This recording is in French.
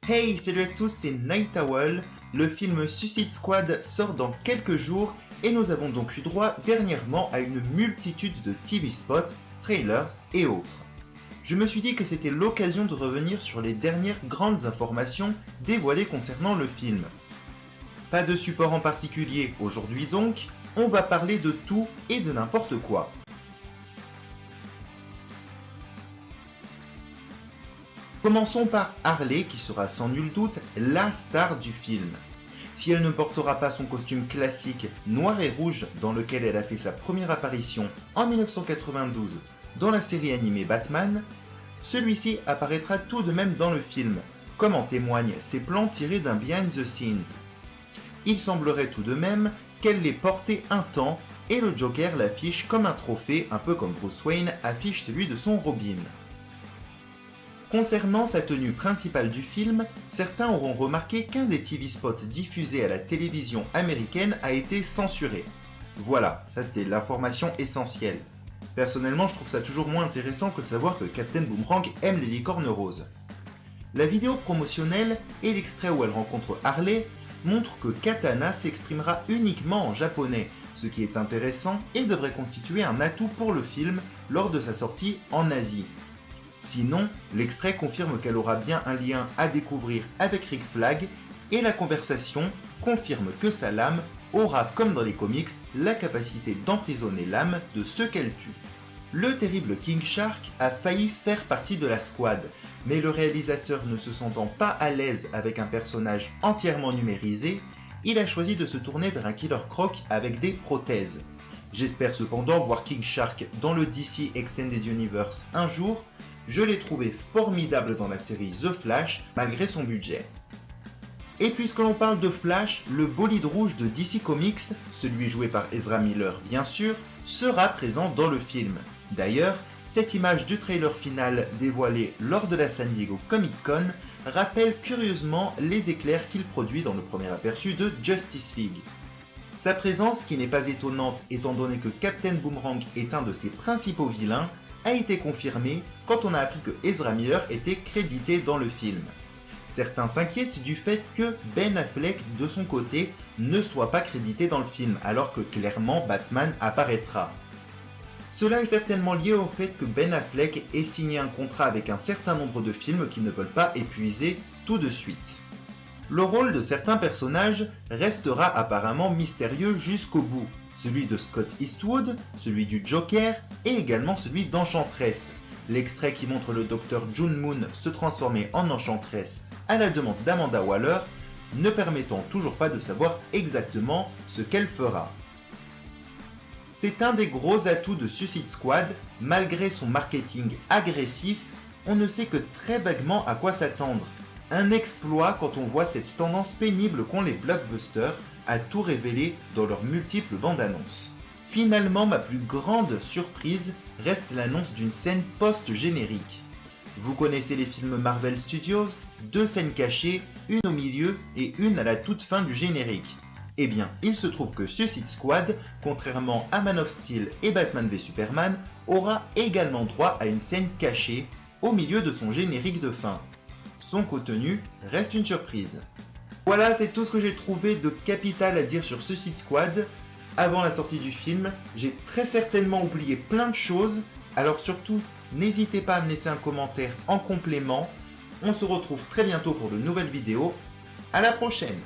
Hey, salut à tous, c'est Night Owl. Le film Suicide Squad sort dans quelques jours et nous avons donc eu droit dernièrement à une multitude de TV spots, trailers et autres. Je me suis dit que c'était l'occasion de revenir sur les dernières grandes informations dévoilées concernant le film. Pas de support en particulier aujourd'hui donc, on va parler de tout et de n'importe quoi. Commençons par Harley qui sera sans nul doute la star du film. Si elle ne portera pas son costume classique noir et rouge dans lequel elle a fait sa première apparition en 1992 dans la série animée Batman, celui-ci apparaîtra tout de même dans le film, comme en témoignent ses plans tirés d'un behind the scenes. Il semblerait tout de même qu'elle l'ait porté un temps et le Joker l'affiche comme un trophée, un peu comme Bruce Wayne affiche celui de son Robin. Concernant sa tenue principale du film, certains auront remarqué qu'un des TV spots diffusés à la télévision américaine a été censuré. Voilà, ça c'était l'information essentielle. Personnellement, je trouve ça toujours moins intéressant que de savoir que Captain Boomerang aime les licornes roses. La vidéo promotionnelle et l'extrait où elle rencontre Harley montrent que Katana s'exprimera uniquement en japonais, ce qui est intéressant et devrait constituer un atout pour le film lors de sa sortie en Asie. Sinon, l'extrait confirme qu'elle aura bien un lien à découvrir avec Rick Flag et la conversation confirme que sa lame aura, comme dans les comics, la capacité d'emprisonner l'âme de ceux qu'elle tue. Le terrible King Shark a failli faire partie de la squad, mais le réalisateur ne se sentant pas à l'aise avec un personnage entièrement numérisé, il a choisi de se tourner vers un Killer Croc avec des prothèses. J'espère cependant voir King Shark dans le DC Extended Universe un jour. Je l'ai trouvé formidable dans la série The Flash, malgré son budget. Et puisque l'on parle de Flash, le bolide rouge de DC Comics, celui joué par Ezra Miller bien sûr, sera présent dans le film. D'ailleurs, cette image du trailer final dévoilé lors de la San Diego Comic Con rappelle curieusement les éclairs qu'il produit dans le premier aperçu de Justice League. Sa présence, qui n'est pas étonnante étant donné que Captain Boomerang est un de ses principaux vilains, a été confirmé quand on a appris que Ezra Miller était crédité dans le film. Certains s'inquiètent du fait que Ben Affleck, de son côté, ne soit pas crédité dans le film, alors que clairement Batman apparaîtra. Cela est certainement lié au fait que Ben Affleck ait signé un contrat avec un certain nombre de films qu'ils ne veulent pas épuiser tout de suite. Le rôle de certains personnages restera apparemment mystérieux jusqu'au bout. Celui de Scott Eastwood, celui du Joker et également celui d'Enchantress. L'extrait qui montre le docteur June Moon se transformer en Enchantress à la demande d'Amanda Waller, ne permettant toujours pas de savoir exactement ce qu'elle fera. C'est un des gros atouts de Suicide Squad, malgré son marketing agressif, on ne sait que très vaguement à quoi s'attendre. Un exploit quand on voit cette tendance pénible qu'ont les blockbusters à tout révéler dans leurs multiples bandes annonces. Finalement, ma plus grande surprise reste l'annonce d'une scène post-générique. Vous connaissez les films Marvel Studios, 2 scènes cachées, une au milieu et une à la toute fin du générique. Eh bien, il se trouve que Suicide Squad, contrairement à Man of Steel et Batman v Superman, aura également droit à une scène cachée au milieu de son générique de fin. Son contenu reste une surprise. Voilà, c'est tout ce que j'ai trouvé de capital à dire sur Suicide Squad. Avant la sortie du film, j'ai très certainement oublié plein de choses, alors surtout, n'hésitez pas à me laisser un commentaire en complément. On se retrouve très bientôt pour de nouvelles vidéos. À la prochaine!